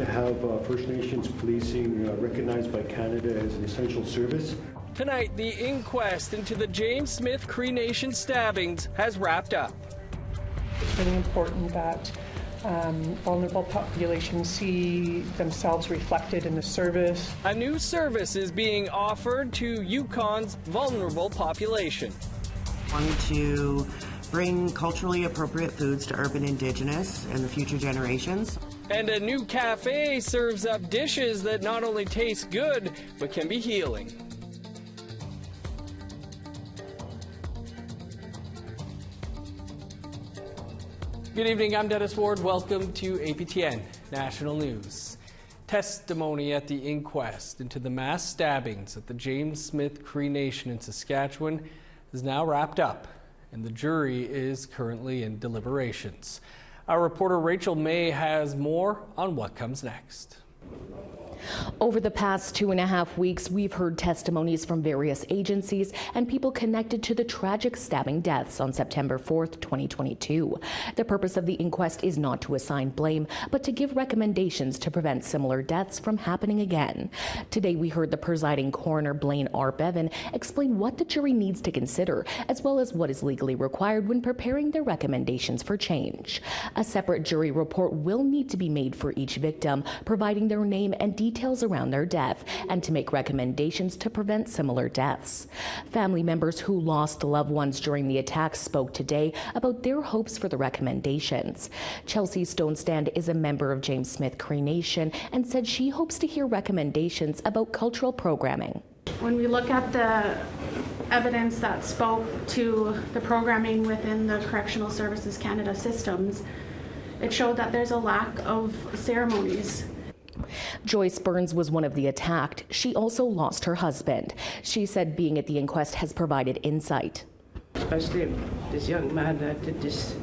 have First Nations policing recognized by Canada as an essential service. Tonight, the inquest into the James Smith Cree Nation stabbings has wrapped up. It's really important that vulnerable populations see themselves reflected in the service. A new service is being offered to Yukon's vulnerable population. Wanting to bring culturally appropriate foods to urban Indigenous and the future generations. And a new cafe serves up dishes that not only taste good, but can be healing. Good evening, I'm Dennis Ward. Welcome to APTN National News. Testimony at the inquest into the mass stabbings at the James Smith Cree Nation in Saskatchewan is now wrapped up, and the jury is currently in deliberations. Our reporter Rachel May has more on what comes next. Over the past 2.5 weeks, we've heard testimonies from various agencies and people connected to the tragic stabbing deaths on September 4th, 2022. The purpose of the inquest is not to assign blame, but to give recommendations to prevent similar deaths from happening again. Today, we heard the presiding coroner, Blaine R. Bevan, explain what the jury needs to consider, as well as what is legally required when preparing their recommendations for change. A separate jury report will need to be made for each victim, providing their name and details around their death and to make recommendations to prevent similar deaths. Family members who lost loved ones during the attacks spoke today about their hopes for the recommendations. Chelsea Stonestand is a member of James Smith Cree Nation and said she hopes to hear recommendations about cultural programming. When we look at the evidence that spoke to the programming within the Correctional Services Canada systems, it showed that there's a lack of ceremonies. Joyce Burns was one of the attacked. She also lost her husband. She said being at the inquest has provided insight. Especially this young man that did this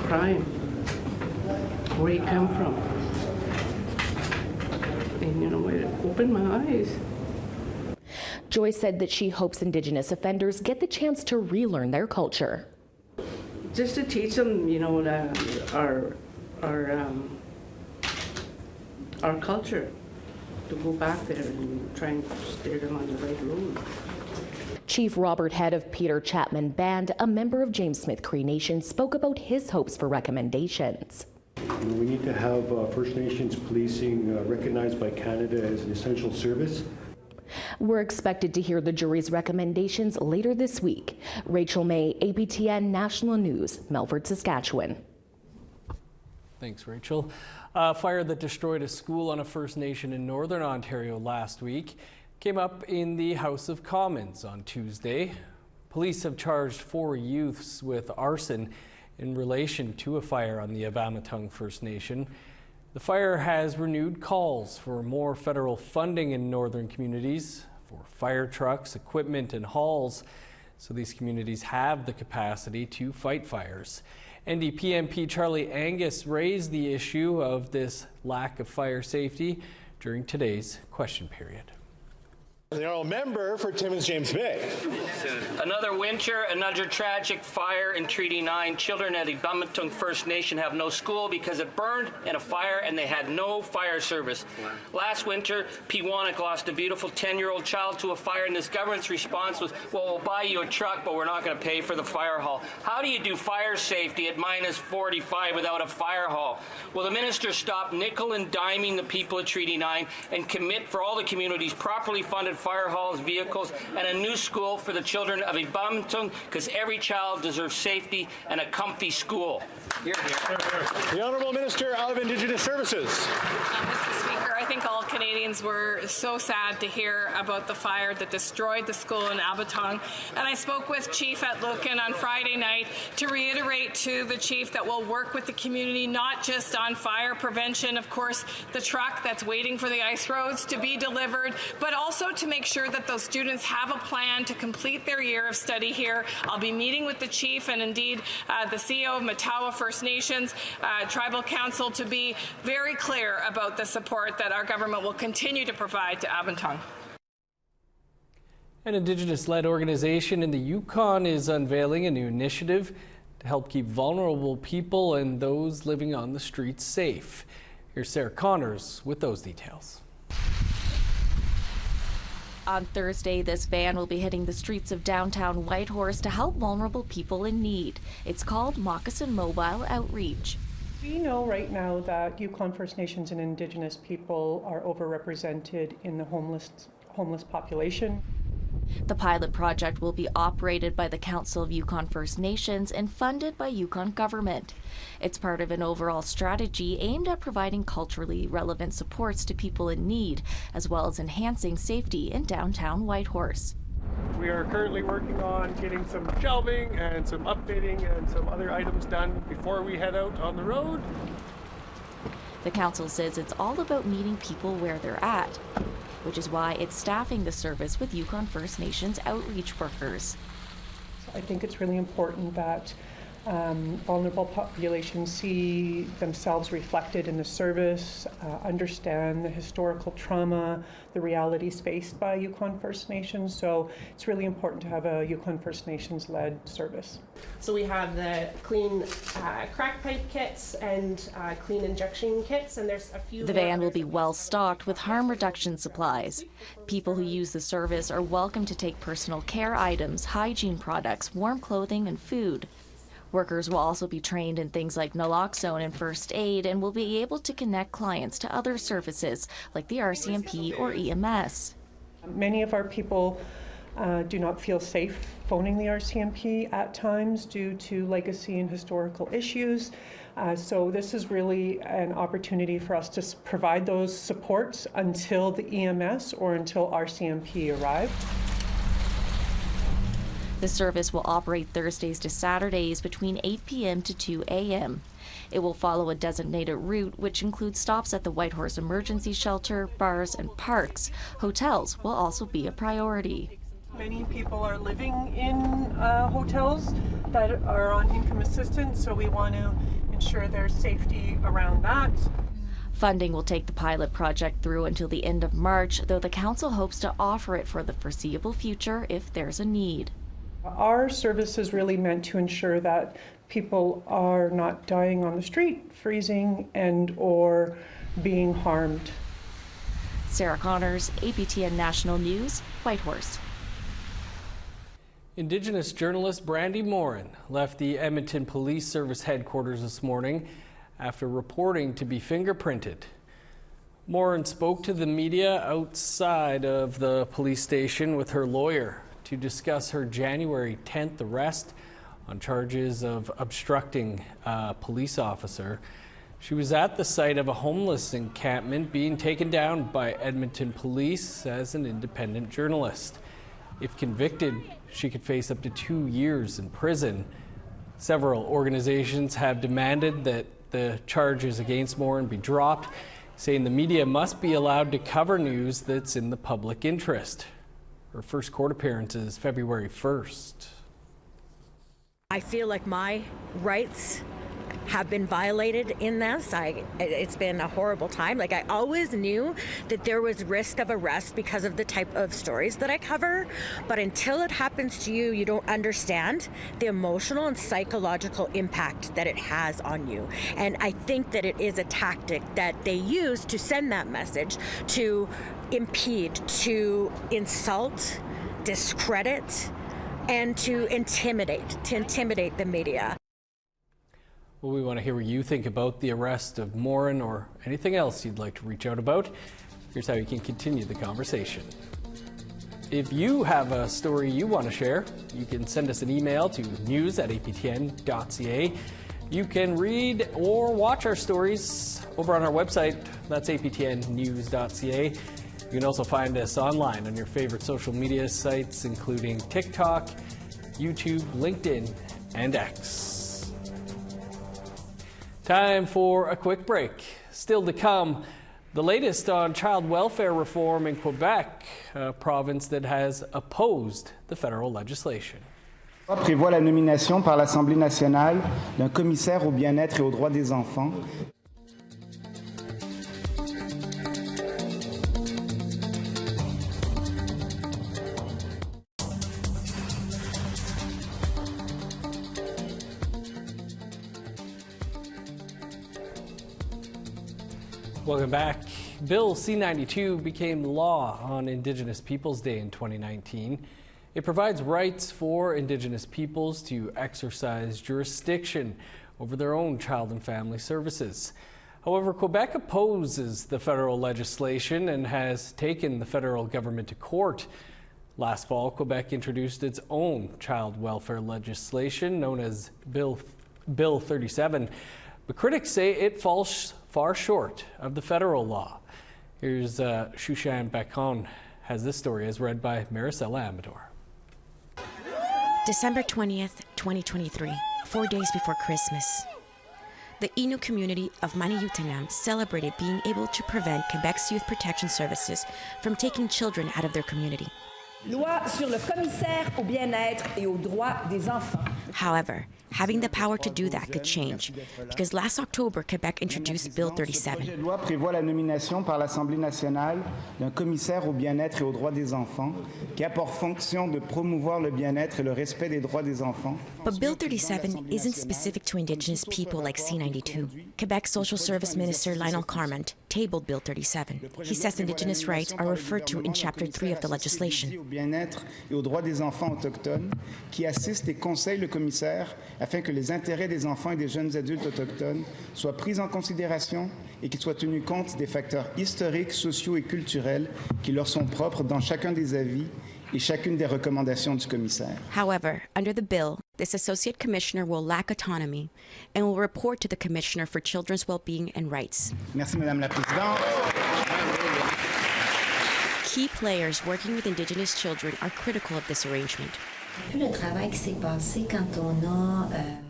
crime, where he came from. And you know, it opened my eyes. Joyce said that she hopes Indigenous offenders get the chance to relearn their culture. Just to teach them, you know, our culture, to go back there and try and steer them on the right road. Chief Robert Head of Peter Chapman Band, a member of James Smith Cree Nation, spoke about his hopes for recommendations. We need to have First Nations policing recognized by Canada as an essential service. We're expected to hear the jury's recommendations later this week. Rachel May, APTN National News, Melfort, Saskatchewan. Thanks, Rachel. A fire that destroyed a school on a First Nation in Northern Ontario last week came up in the House of Commons on Tuesday. Police have charged 4 youths with arson in relation to a fire on the Eabametoong First Nation. The fire has renewed calls for more federal funding in northern communities for fire trucks, equipment, and halls, so these communities have the capacity to fight fires. NDP MP Charlie Angus raised the issue of this lack of fire safety during today's question period. The honourable member for Timmins James Bay. Another winter, another tragic fire in Treaty 9. Children at Eabametoong First Nation have no school because it burned in a fire and they had no fire service. Last winter, Peawanuck lost a beautiful 10-year-old child to a fire, and this government's response was, well, we'll buy you a truck, but we're not going to pay for the fire hall. How do you do fire safety at minus 45 without a fire hall? Will the minister stop nickel and diming the people at Treaty 9 and commit for all the communities properly funded fire halls, vehicles, and a new school for the children of Eabametoong, because every child deserves safety and a comfy school. Hear, hear. The Honourable Minister of Indigenous Services. Mr. Speaker, I think all Canadians were so sad to hear about the fire that destroyed the school in Eabametoong, and I spoke with Chief at Lucan on Friday night to reiterate to the Chief that we'll work with the community not just on fire prevention, of course, the truck that's waiting for the ice roads to be delivered, but also to make sure that those students have a plan to complete their year of study here. I'll be meeting with the Chief and indeed the CEO of Matawa First Nations Tribal Council to be very clear about the support that our government will continue to provide to Eabametoong. An Indigenous-led organization in the Yukon is unveiling a new initiative to help keep vulnerable people and those living on the streets safe. Here's Sarah Connors with those details. On Thursday, this van will be hitting the streets of downtown Whitehorse to help vulnerable people in need. It's called Moccasin Mobile Outreach. We know right now that Yukon First Nations and Indigenous people are overrepresented in the homeless population. The pilot project will be operated by the Council of Yukon First Nations and funded by Yukon government. It's part of an overall strategy aimed at providing culturally relevant supports to people in need, as well as enhancing safety in downtown Whitehorse. We are currently working on getting some shelving and some updating and some other items done before we head out on the road. The council says it's all about meeting people where they're at, which is why it's staffing the service with Yukon First Nations outreach workers. I think it's really important that vulnerable populations see themselves reflected in the service, understand the historical trauma, the realities faced by Yukon First Nations. So it's really important to have a Yukon First Nations-led service. So we have the clean crack pipe kits and clean injection kits, and there's a few. The van will be well stocked with harm reduction supplies. People who use the service are welcome to take personal care items, hygiene products, warm clothing, and food. Workers will also be trained in things like naloxone and first aid and will be able to connect clients to other services like the RCMP or EMS. Many of our people do not feel safe phoning the RCMP at times due to legacy and historical issues. So this is really an opportunity for us to provide those supports until the EMS or until RCMP arrive. The service will operate Thursdays to Saturdays between 8 p.m. to 2 a.m. It will follow a designated route, which includes stops at the Whitehorse Emergency Shelter, bars, and parks. Hotels will also be a priority. Many people are living in hotels that are on income assistance, so we want to ensure there's safety around that. Funding will take the pilot project through until the end of March, though the council hopes to offer it for the foreseeable future if there's a need. Our service is really meant to ensure that people are not dying on the street, freezing, and or being harmed. Sarah Connors, APTN National News, Whitehorse. Indigenous journalist Brandy Moren left the Edmonton Police Service headquarters this morning after reporting to be fingerprinted. Moren spoke to the media outside of the police station with her lawyer to discuss her January 10th arrest on charges of obstructing a police officer. She was at the site of a homeless encampment being taken down by Edmonton Police as an independent journalist. If convicted, she could face up to 2 years in prison. Several organizations have demanded that the charges against Moren be dropped, saying the media must be allowed to cover news that's in the public interest. Her first court appearance is February 1st. I feel like my rights have been violated in this. It's been a horrible time. Like, I always knew that there was risk of arrest because of the type of stories that I cover, but until it happens to you, you don't understand the emotional and psychological impact that it has on you. And I think that it is a tactic that they use to send that message, to impede, to insult, discredit, and to intimidate the media. Well, we want to hear what you think about the arrest of Moren or anything else you'd like to reach out about. Here's how you can continue the conversation. If you have a story you want to share, you can send us an email to news@aptn.ca. You can read or watch our stories over on our website. That's aptnnews.ca. You can also find us online on your favorite social media sites, including TikTok, YouTube, LinkedIn, and X. Time for a quick break. Still to come, the latest on child welfare reform in Quebec, a province that has opposed the federal legislation. Prévoit la nomination par l'Assemblée nationale d'un commissaire au bien-être et aux droits des enfants. Welcome back. Bill C-92 became law on Indigenous Peoples Day in 2019. It provides rights for Indigenous peoples to exercise jurisdiction over their own child and family services. However, Quebec opposes the federal legislation and has taken the federal government to court. Last fall, Quebec introduced its own child welfare legislation known as Bill 37, but critics say it falls far short of the federal law. Here's Shushan Bacon has this story as read by Maricela Amador. December 20th, 2023, 4 days before Christmas. The Innu community of Maniutanam celebrated being able to prevent Quebec's youth protection services from taking children out of their community. Loi sur le commissaire au bien-être et aux droits des enfants. However, having the power to do that could change, because last October, Quebec introduced Bill 37. Le projet de loi prévoit la nomination par l'Assemblée nationale d'un commissaire au bien-être et aux droits des enfants qui a pour fonction de promouvoir le bien-être et le respect des droits des enfants. But Bill 37 isn't specific to Indigenous people like C-92. Quebec's Social Service Minister Lionel Carmont tabled Bill 37. He says Indigenous rights are referred to in Chapter 3 of the legislation. Au bien-être et aux droits des enfants autochtones qui assiste et conseille le commissaire afin que les intérêts des enfants et des jeunes adultes autochtones soient pris en considération et qu'il soit tenu compte des facteurs historiques, sociaux et culturels qui leur sont propres dans chacun des avis et chacune des recommandations du commissaire. However, under the bill, this associate commissioner will lack autonomy and will report to the Commissioner for Children's Well-being and Rights. Merci, Madame la Présidente. Key players working with Indigenous children are critical of this arrangement.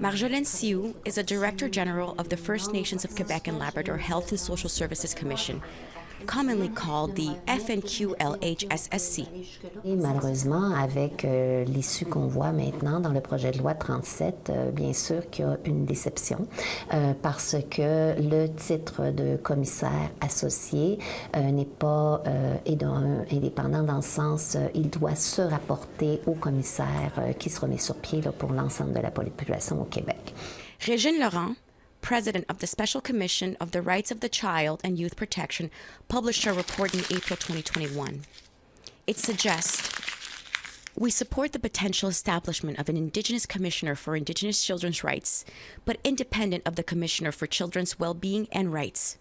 Marjolaine Sioux is a Director General of the First Nations of Quebec and Labrador Health and Social Services Commission, commonly called the FNQLHSSC. Et malheureusement, avec l'issue qu'on voit maintenant dans le projet de loi 37, bien sûr qu'il y a une déception parce que le titre de commissaire associé n'est pas indépendant dans le sens il doit se rapporter au commissaire qui sera mis sur pied là, pour l'ensemble de la population au Québec. Régine Laurent, President of the Special Commission of the Rights of the Child and Youth Protection, published a report in April 2021. It suggests, we support the potential establishment of an Indigenous Commissioner for Indigenous Children's Rights, but independent of the Commissioner for Children's Well-being and Rights.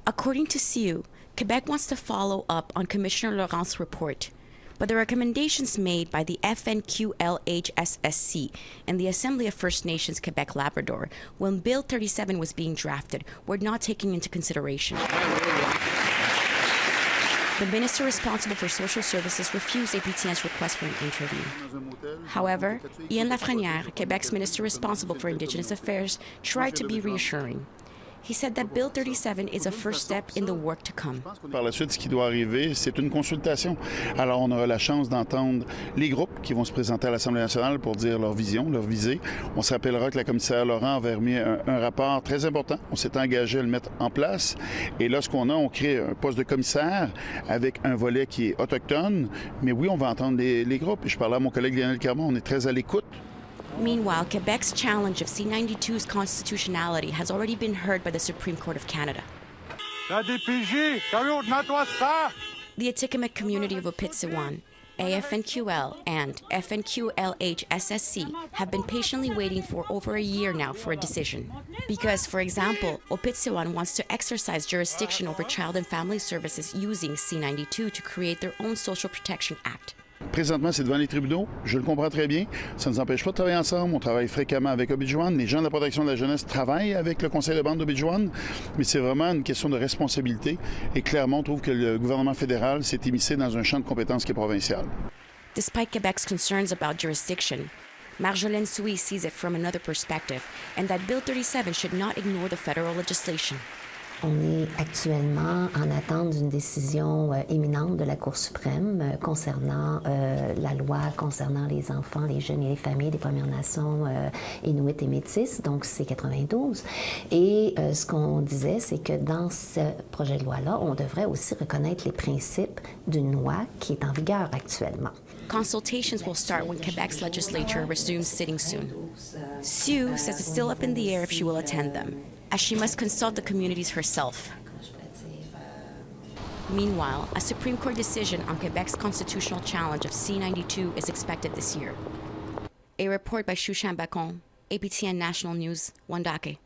According to CIU, Quebec wants to follow up on Commissioner Laurent's report, but the recommendations made by the FNQLHSSC and the Assembly of First Nations Quebec Labrador when Bill 37 was being drafted were not taken into consideration. The minister responsible for social services refused APTN's request for an interview. However, Ian Lafrenière, Quebec's minister responsible for Indigenous affairs, tried to be reassuring. He said that Bill 37 is a first step in the work to come. Par la suite, ce qui doit arriver, c'est une consultation. Alors, on aura la chance d'entendre les groupes qui vont se présenter à l'Assemblée nationale pour dire leur vision, leur visée. On se rappellera que la commissaire Laurent avait remis un rapport très important. On s'est engagé à le mettre en place. Et là, ce qu'on a, on crée un poste de commissaire avec un volet qui est autochtone. Mais oui, on va entendre les groupes. Et je parlais à mon collègue Lionel Carmont, on est très à l'écoute. Meanwhile, Quebec's challenge of C-92's constitutionality has already been heard by the Supreme Court of Canada. The Atikamekw community of Opitsewan, AFNQL, and FNQLHSSC have been patiently waiting for over a year now for a decision. Because, for example, Opitsewan wants to exercise jurisdiction over child and family services using C-92 to create their own Social Protection Act. Présentement, c'est devant les tribunaux. Je le comprends très bien. Ça ne nous empêche pas de travailler ensemble. On travaille fréquemment avec Obidjouan. Les gens de la protection de la jeunesse travaillent avec le conseil de bande d'Obidjouan. Mais c'est vraiment une question de responsabilité. Et clairement, on trouve que le gouvernement fédéral s'est immiscé dans un champ de compétences qui est provincial. Despite Quebec's concerns about jurisdiction, Marjolaine Sioux sees it from another perspective, and that Bill 37 should not ignore the federal legislation. On est actuellement en attente d'une décision imminente de la Cour suprême concernant la loi concernant les enfants, les jeunes et les familles des Premières Nations Inuit et Métis, donc C-92. Et ce qu'on disait, c'est que dans ce projet de loi-là, on devrait aussi reconnaître les principes d'une loi qui est en vigueur actuellement. Consultations will start when Quebec's legislature resumes sitting soon. Sioux says it's still up in the air if she will attend them, as she must consult the communities herself. Meanwhile, a Supreme Court decision on Quebec's constitutional challenge of C-92 is expected this year. A report by Shushan Bacon, APTN National News, Wandake.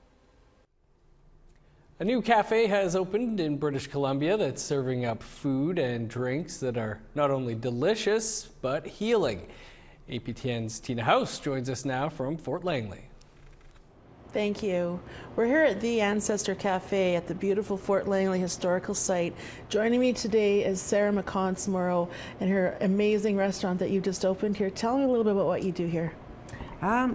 A new cafe has opened in British Columbia that's serving up food and drinks that are not only delicious, but healing. APTN's Tina House joins us now from Fort Langley. Thank you. We're here at the Ancestor Cafe at the beautiful Fort Langley Historical Site. Joining me today is Sarah McConsmorrow and her amazing restaurant that you just opened here. Tell me a little bit about what you do here.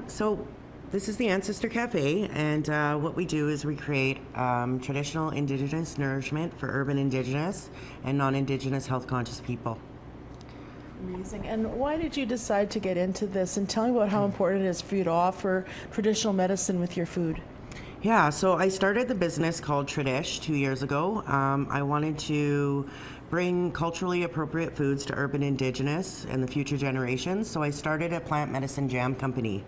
So this is the Ancestor Cafe, and what we do is we create traditional Indigenous nourishment for urban Indigenous and non-Indigenous health-conscious people. Amazing. And why did you decide to get into this? And tell me about how important it is for you to offer traditional medicine with your food. Yeah, so I started the business called Tradish 2 years ago. I wanted to bring culturally appropriate foods to urban Indigenous and the future generations, so I started a plant medicine jam company.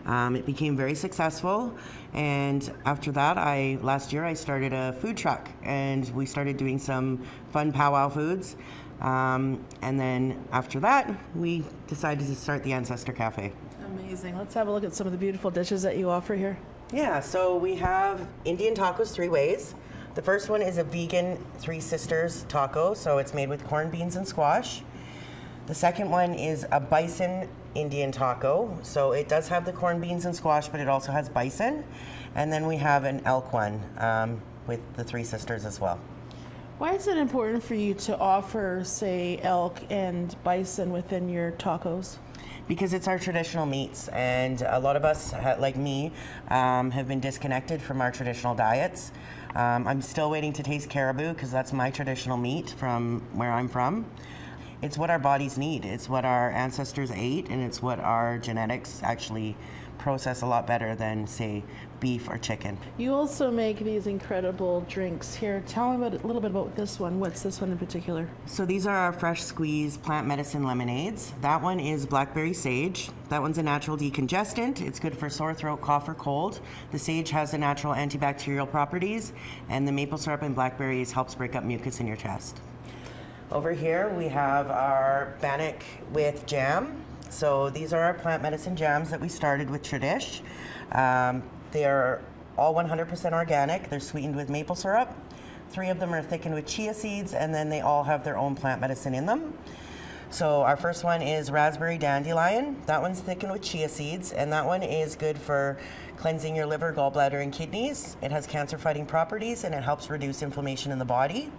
It became very successful, and after that, last year I started a food truck, and we started doing some fun powwow foods. And then after that, we decided to start the Ancestor Cafe. Amazing. Let's have a look at some of the beautiful dishes that you offer here. Yeah, so we have Indian tacos 3 ways. The first one is a vegan Three Sisters taco, so it's made with corned beans and squash. The second one is a bison Indian taco, so it does have the corned beans and squash, but it also has bison. And then we have an elk one with the Three Sisters as well. Why is it important for you to offer, say, elk and bison within your tacos? Because it's our traditional meats, and a lot of us, like me, have been disconnected from our traditional diets. I'm still waiting to taste caribou because that's my traditional meat from where I'm from. It's what our bodies need. It's what our ancestors ate, and it's what our genetics actually process a lot better than, say, beef or chicken. You also make these incredible drinks here. Tell me a little bit about this one. What's this one in particular? So these are our fresh squeezed plant medicine lemonades. That one is blackberry sage. That one's a natural decongestant. It's good for sore throat, cough, or cold. The sage has the natural antibacterial properties, and the maple syrup and blackberries helps break up mucus in your chest. Over here we have our bannock with jam. So these are our plant medicine jams that we started with Tradish. They are all 100% organic. They're sweetened with maple syrup. 3 of them are thickened with chia seeds, and then they all have their own plant medicine in them. So our first one is raspberry dandelion. That one's thickened with chia seeds, and that one is good for cleansing your liver, gallbladder, and kidneys. It has cancer-fighting properties, and it helps reduce inflammation in the body.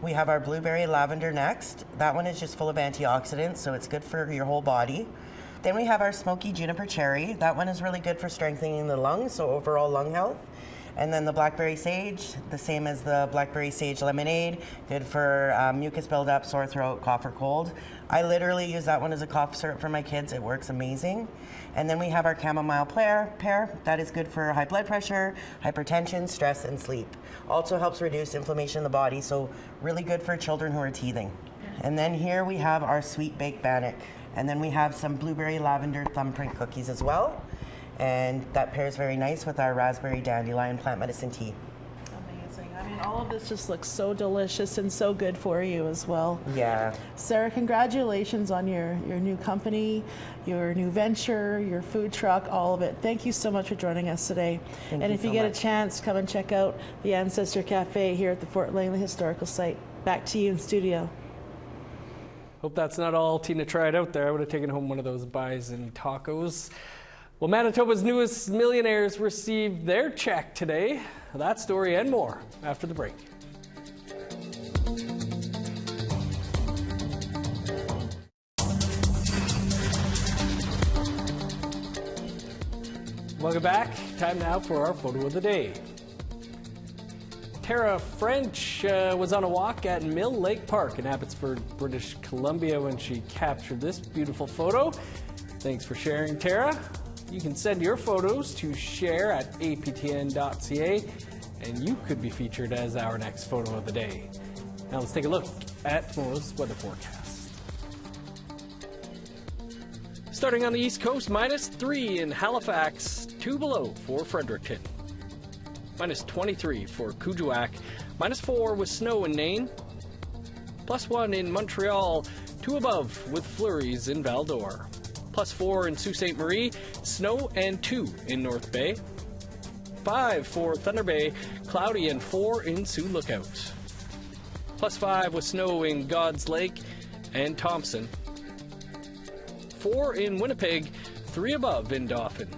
We have our blueberry lavender next. That one is just full of antioxidants, so it's good for your whole body. Then we have our smoky juniper cherry. That one is really good for strengthening the lungs, so overall lung health. And then the blackberry sage, the same as the blackberry sage lemonade, good for mucus buildup, sore throat, cough, or cold. I literally use that one as a cough syrup for my kids. It works amazing. And then we have our chamomile pear. That is good for high blood pressure, hypertension, stress, and sleep. Also helps reduce inflammation in the body, so really good for children who are teething. And then here we have our sweet baked bannock. And then we have some blueberry lavender thumbprint cookies as well. And that pairs very nice with our raspberry dandelion plant medicine tea. Amazing. I mean, all of this just looks so delicious and so good for you as well. Yeah. Sarah, congratulations on your new company, your new venture, your food truck, all of it. Thank you so much for joining us today. Thank and you if you so get much. a chance, come and check out the Ancestor Cafe here at the Fort Langley Historical Site. Back to you in studio. Hope that's not all Tina tried out there. I would have taken home one of those bison tacos. Well, Manitoba's newest millionaires received their check today. That story and more after the break. Welcome back. Time now for our photo of the day. Tara French was on a walk at Mill Lake Park in Abbotsford, British Columbia when she captured this beautiful photo. Thanks for sharing, Tara. You can send your photos to share@aptn.ca and you could be featured as our next photo of the day. Now let's take a look at tomorrow's weather forecast. Starting on the East Coast, -3 in Halifax, 2 below for Fredericton. -23 for Kuujjuaq, -4 with snow in Nain. +1 in Montreal, 2 above with flurries in Val-d'Or. +4 in Sault Ste. Marie, snow and 2 in North Bay. 5 for Thunder Bay, cloudy and 4 in Sioux Lookout. +5 with snow in God's Lake and Thompson. 4 in Winnipeg, 3 above in Dauphin.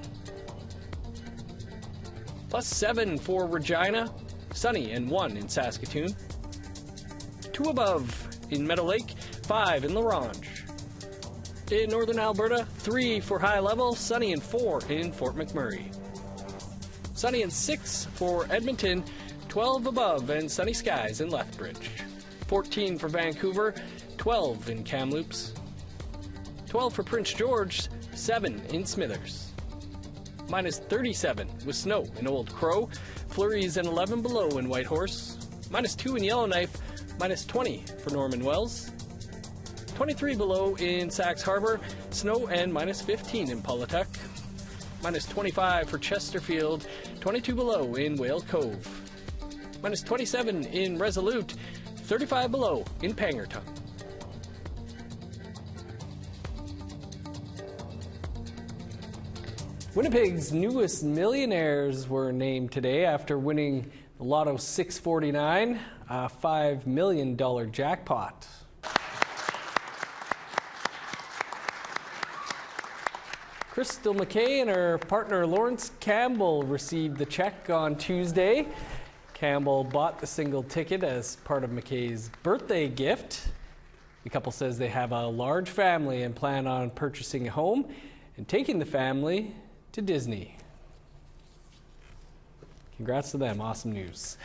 +7 for Regina, sunny and 1 in Saskatoon. 2 above in Meadow Lake, 5 in La Ronge. In northern Alberta, 3 for high level, sunny and 4 in Fort McMurray. Sunny and 6 for Edmonton, 12 above and sunny skies in Lethbridge. 14 for Vancouver, 12 in Kamloops. 12 for Prince George, 7 in Smithers. -37 with snow in Old Crow, flurries and 11 below in Whitehorse. -2 in Yellowknife, -20 for Norman Wells. 23 below in Sax Harbor, snow and -15 in Pawlatuck. -25 for Chesterfield, 22 below in Whale Cove. -27 in Resolute, 35 below in Pangerton. Winnipeg's newest millionaires were named today after winning the Lotto 649, a $5 million jackpot. Crystal McKay and her partner Lawrence Campbell received the check on Tuesday. Campbell bought the single ticket as part of McKay's birthday gift. The couple says they have a large family and plan on purchasing a home and taking the family to Disney. Congrats to them, awesome news.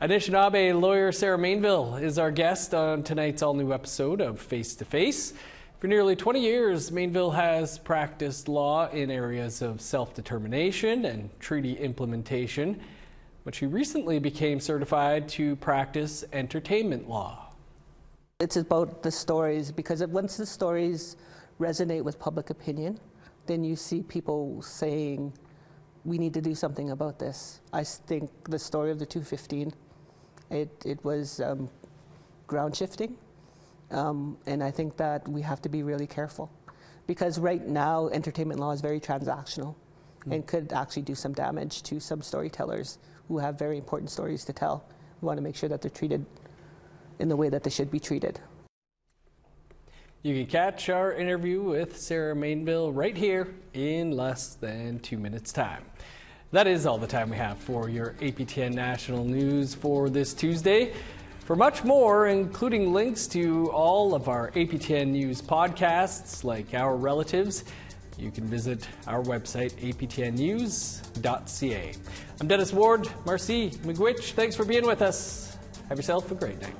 Anishinaabe lawyer Sarah Mainville is our guest on tonight's all-new episode of Face to Face. For nearly 20 years, Mainville has practiced law in areas of self-determination and treaty implementation, but she recently became certified to practice entertainment law. It's about the stories, because once the stories resonate with public opinion, then you see people saying, we need to do something about this. I think the story of the 215, it was ground shifting. And I think that we have to be really careful, because right now entertainment law is very transactional and could actually do some damage to some storytellers who have very important stories to tell. We want to make sure that they're treated in the way that they should be treated. You can catch our interview with Sarah Mainville right here in less than 2 minutes' time. That is all the time we have for your APTN National News for this Tuesday. For much more, including links to all of our APTN News podcasts, like Our Relatives, you can visit our website, aptnnews.ca. I'm Dennis Ward. Marcy McGuitch, thanks for being with us. Have yourself a great night.